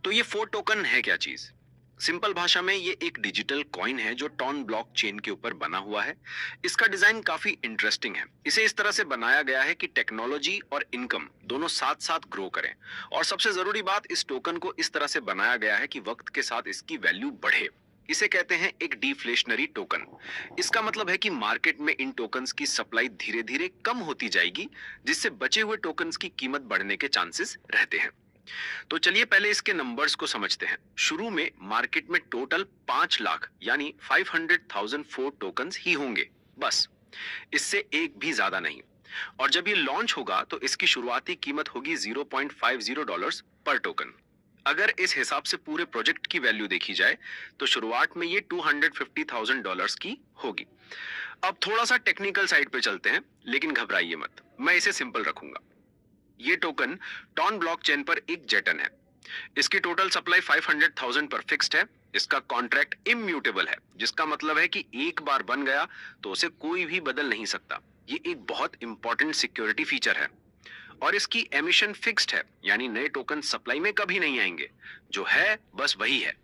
तो ये four token है क्या चीज? सिंपल भाषा में ये एक डिजिटल कॉइन है जो टॉन ब्लॉकचेन के ऊपर बना हुआ है। इसका डिजाइन काफी इंटरेस्टिंग है। इसे इस तरह से बनाया गया है कि टेक्नोलॉजी और इनकम दोनों साथ साथ ग्रो करें। और सबसे जरूरी बात, इस टोकन को इस तरह से बनाया गया है कि वक्त के साथ इसकी वैल्यू बढ़े। इसे कहते हैं एक डिफ्लेशनरी टोकन। इसका मतलब है कि मार्केट में इन टोकन्स की सप्लाई धीरे धीरे कम होती जाएगी, जिससे बचे हुए टोकन्स की कीमत बढ़ने के चांसेस रहते हैं। तो चलिए पहले इसके नंबर्स को समझते हैं। शुरू में मार्केट में टोटल 5 लाख यानी 500,000 फोर टोकन्स ही होंगे, बस, इससे एक भी ज्यादा नहीं। और जब ये लॉन्च होगा तो इसकी शुरुआती कीमत होगी $0.50 पर टोकन। अगर इस हिसाब से पूरे प्रोजेक्ट की वैल्यू देखी जाए तो शुरुआत में ये $250,000 की होगी। अब थोड़ा सा टेक्निकल साइड पे चलते हैं, लेकिन घबराइए मत, मैं इसे सिंपल रखूंगा। ये टोकन टॉन ब्लॉकचेन पर एक जेटन है। इसकी टोटल सप्लाई 500,000 पर फिक्स्ड है। इसका कॉन्ट्रैक्ट इम्यूटेबल है, जिसका मतलब है कि एक बार बन गया तो उसे कोई भी बदल नहीं सकता। ये एक बहुत इंपॉर्टेंट सिक्योरिटी फीचर है। और इसकी एमिशन फिक्स्ड है, यानी नए टोकन सप्लाई में कभी नहीं आएंगे। जो है बस वही है।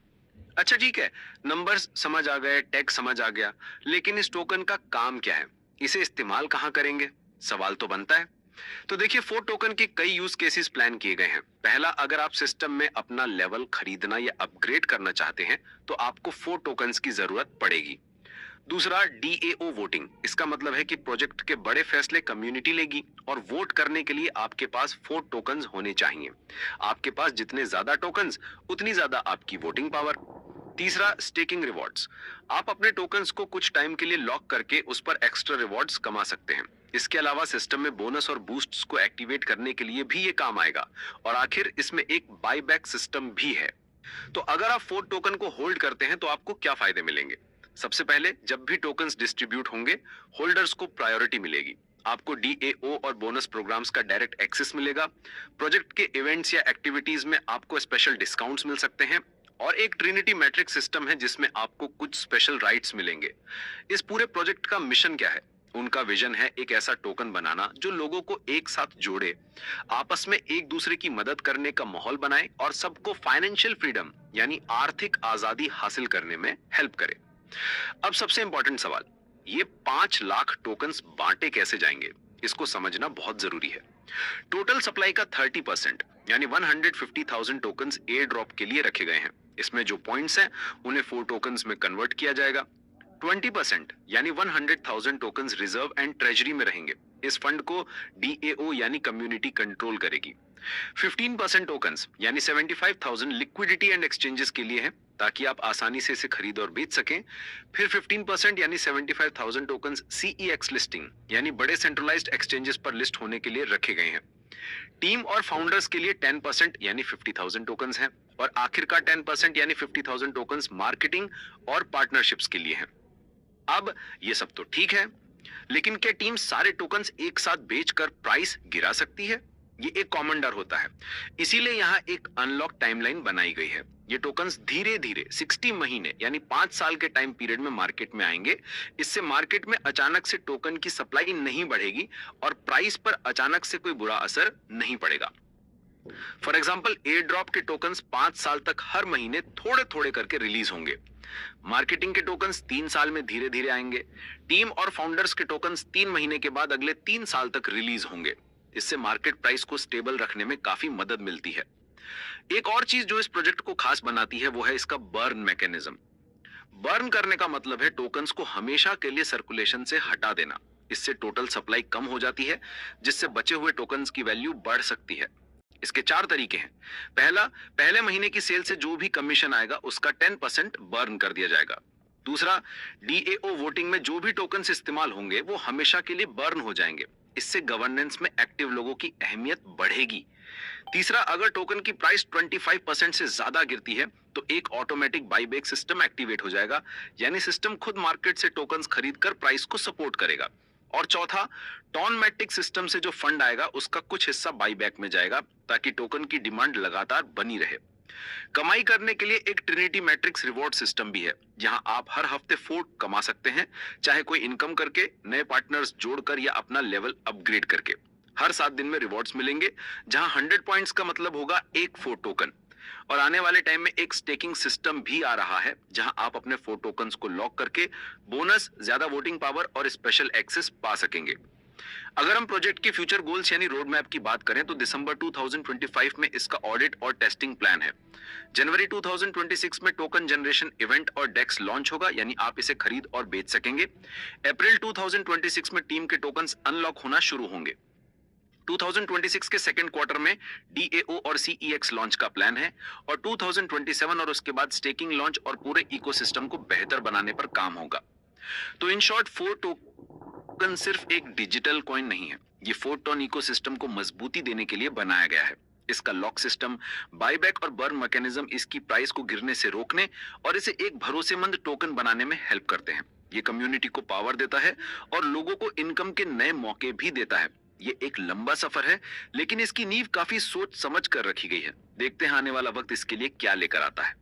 अच्छा ठीक है, नंबर्स समझ आ गए, टैक्स समझ आ गया, लेकिन इस टोकन का काम क्या है? इसे इस्तेमाल कहां करेंगे? सवाल तो बनता है। तो देखिए, फोर टोकन के कई यूज केसेस प्लान किए गए हैं। पहला, अगर आप सिस्टम में अपना लेवल खरीदना या अपग्रेड करना चाहते हैं तो आपको फोर टोकन्स की जरूरत पड़ेगी। दूसरा, डीएओ वोटिंग। इसका मतलब है कि प्रोजेक्ट के बड़े फैसले कम्युनिटी लेगी और वोट करने के लिए आपके पास फोर टोकन्स होने चाहिए। आपके पास जितने ज्यादा टोकन्स, उतनी ज्यादा आपकी वोटिंग पावर। तीसरा, स्टेकिंग रिवॉर्ड्स। आप अपने टोकन्स को कुछ टाइम के लिए लॉक करके उस पर एक्स्ट्रा रिवॉर्ड्स कमा सकते हैं। इसके अलावा सिस्टम में बोनस और बूस्ट्स को एक्टिवेट करने के लिए भी ये काम आएगा। और आखिर इसमें एक बायबैक सिस्टम भी है। तो अगर आप फोर टोकन को होल्ड करते हैं तो आपको क्या फायदे मिलेंगे? सबसे पहले, जब भी टोकन्स डिस्ट्रीब्यूट होंगे, होल्डर्स को प्रायोरिटी मिलेगी। आपको डीएओ और बोनस प्रोग्राम्स का डायरेक्ट एक्सेस मिलेगा। प्रोजेक्ट के इवेंट्स या एक्टिविटीज में आपको स्पेशल डिस्काउंट्स मिल सकते हैं। और एक ट्रिनिटी मैट्रिक्स सिस्टम है जिसमें आपको कुछ स्पेशल राइट्स मिलेंगे। इस पूरे प्रोजेक्ट का मिशन क्या है? उनका विजन है एक ऐसा टोकन बनाना जो लोगों को एक साथ जोड़े, आपस में एक दूसरे की मदद करने का माहौल बनाए और सबको फाइनेंशियल फ्रीडम यानी आर्थिक आजादी हासिल करने में हेल्प करे। अब सबसे इंपॉर्टेंट सवाल, ये 5 लाख टोकन्स बांटे कैसे जाएंगे? इसको समझना बहुत जरूरी है। टोटल सप्लाई का 30% यानी 150,000 टोकन्स एयर ड्रॉप के लिए रखे गए हैं। इसमें जो पॉइंट्स हैं उन्हें फोर टोकन्स में कन्वर्ट किया जाएगा। 20% यानी 100,000 टोकन्स रिजर्व एंड ट्रेजरी में रहेंगे। इस फंड को डीएओ यानी कम्युनिटी कंट्रोल करेगी। 15% टोकन्स यानी 75,000 लिक्विडिटी एंड एक्सचेंजेस के लिए है, ताकि आप आसानी से इसे खरीद और बेच सकें। फिर 15% यानी 75,000 टोकन्स सीईएक्स लिस्टिंग यानी बड़े सेंट्रलाइज्ड एक्सचेंजेस पर लिस्ट होने के लिए रखे गए हैं। टीम और फाउंडर्स के लिए 10% यानी 50,000 टोकन्स हैं। और आखिर का 10% यानी 50,000 टोकन्स मार्केटिंग और पार्टनरशिप्स के लिए हैं। अब ये सब तो ठीक है, लेकिन क्या टीम सारे टोकन्स एक साथ बेचकर प्राइस गिरा सकती है? ये एक कॉमन डर होता है। इसीलिए यहाँ एक अनलॉक टाइमलाइन बनाई गई है। ये टोकन्स धीरे धीरे 60 महीने यानी 5 साल के टाइम पीरियड में मार्केट में आएंगे। इससे मार्केट में अचानक से टोकन की सप्लाई नहीं बढ़ेगी और प्राइस पर अचानक से कोई बुरा असर नहीं पड़ेगा। फॉर एग्जाम्पल, एयर ड्रॉप के टोकन्स 5 साल तक हर महीने थोड़े थोड़े करके रिलीज होंगे। मार्केटिंग के टोकन्स 3 साल में धीरे धीरे आएंगे। टीम और फाउंडर्स के टोकन्स 3 महीने के बाद अगले 3 साल तक रिलीज होंगे। इससे मार्केट प्राइस को स्टेबल रखने में काफी मदद मिलती है। एक और चीज जो इस प्रोजेक्ट को खास बनाती है वो है इसका बर्न मैकेनिज्म। बर्न करने का मतलब है टोकन्स को हमेशा के लिए सर्कुलेशन से हटा देना। इससे टोटल सप्लाई कम हो जाती है, जिससे बचे हुए टोकन्स की वैल्यू बढ़ सकती है। इसके 4 तरीके हैं। पहला, पहले महीने की सेल से जो भी कमीशन आएगा उसका 10% बर्न कर दिया जाएगा। दूसरा, डीएओ वोटिंग में जो भी टोकन्स इस्तेमाल होंगे वो हमेशा के लिए बर्न हो जाएंगे। इससे गवर्नेंस में एक्टिव लोगों की अहमियत बढ़ेगी। तीसरा, अगर टोकन की प्राइस 25% से ज्यादा गिरती है तो एक ऑटोमेटिक बाईबैक सिस्टम एक्टिवेट हो जाएगा, यानी सिस्टम खुद मार्केट से टोकन्स खरीदकर प्राइस को सपोर्ट करेगा। और चौथा, टॉन मैट्रिक सिस्टम से जो फंड आएगा उसका कुछ हिस्सा बाईबैक में जाएगा, ताकि टोकन की डिमांड लगातार बनी रहे। कमाई करने के लिए एक ट्रिनिटी मैट्रिक्स रिवॉर्ड सिस्टम भी है, जहां आप हर हफ्ते फोर्ट कमा सकते हैं, चाहे कोई इनकम करके, नए पार्टनर्स जोड़कर या अपना लेवल अपग्रेड करके। हर 7 दिन में रिवॉर्ड्स मिलेंगे, जहां 100 पॉइंट्स का मतलब होगा एक फोर्ट टोकन। और आने वाले टाइम में एक स्टेकिंग सिस्टम भी आ रहा है जहां आप अपने 4 टोकन्स को लॉक करके बोनस, ज्यादा वोटिंग पावर और स्पेशल एक्सेस पा सकेंगे। अगर हम प्रोजेक्ट के फ्यूचर गोल्स यानी रोड मैप की बात करें तो दिसंबर 2025 में इसका ऑडिट और टेस्टिंग प्लान है। जनवरी 2026 में टोकन जनरेशन इवेंट और डेक्स लॉन्च होगा, यानी आप इसे खरीद और बेच सकेंगे। अप्रैल 2026 में टीम के टोकन्स अनलॉक होना शुरू होंगे। 2026 के सेकेंड क्वार्टर में डीएओ और सीईएक्स लॉन्च का प्लान है और 2027 और उसके बाद स्टेकिंग लॉन्च और पूरे इकोसिस्टम को बेहतर बनाने पर काम होगा। तो इन शॉर्ट 4 टोकन सिर्फ एक डिजिटल कॉइन नहीं है, ये 4 टन इकोसिस्टम को मजबूती देने के लिए बनाया गया है। इसका लॉक सिस्टम, बायबैक और बर्न मैकेनिज्म इसकी प्राइस को गिरने से रोकने और इसे एक भरोसेमंद टोकन बनाने में हेल्प करते हैं। ये कम्युनिटी को पावर देता है और लोगों को इनकम के नए मौके भी देता है। ये एक लंबा सफर है, लेकिन इसकी नींव काफी सोच समझ कर रखी गई है। देखते हैं आने वाला वक्त इसके लिए क्या लेकर आता है।